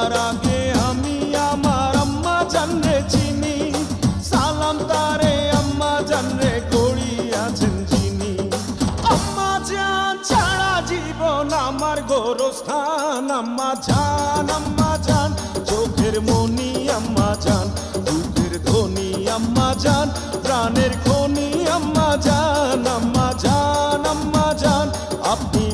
সবার আগে আমি আমার আম্মা জানরে চিনি, সালাম তারে আম্মা জানরে করিয়াছেন যিনি। আম্মা জান ছাড়া জীবন আমার গোরস্থান, আম্মা জান চোখের মনি আম্মা জান, দুধের ধনী আম্মা জান, প্রাণের খনি আম্মা জান আপনি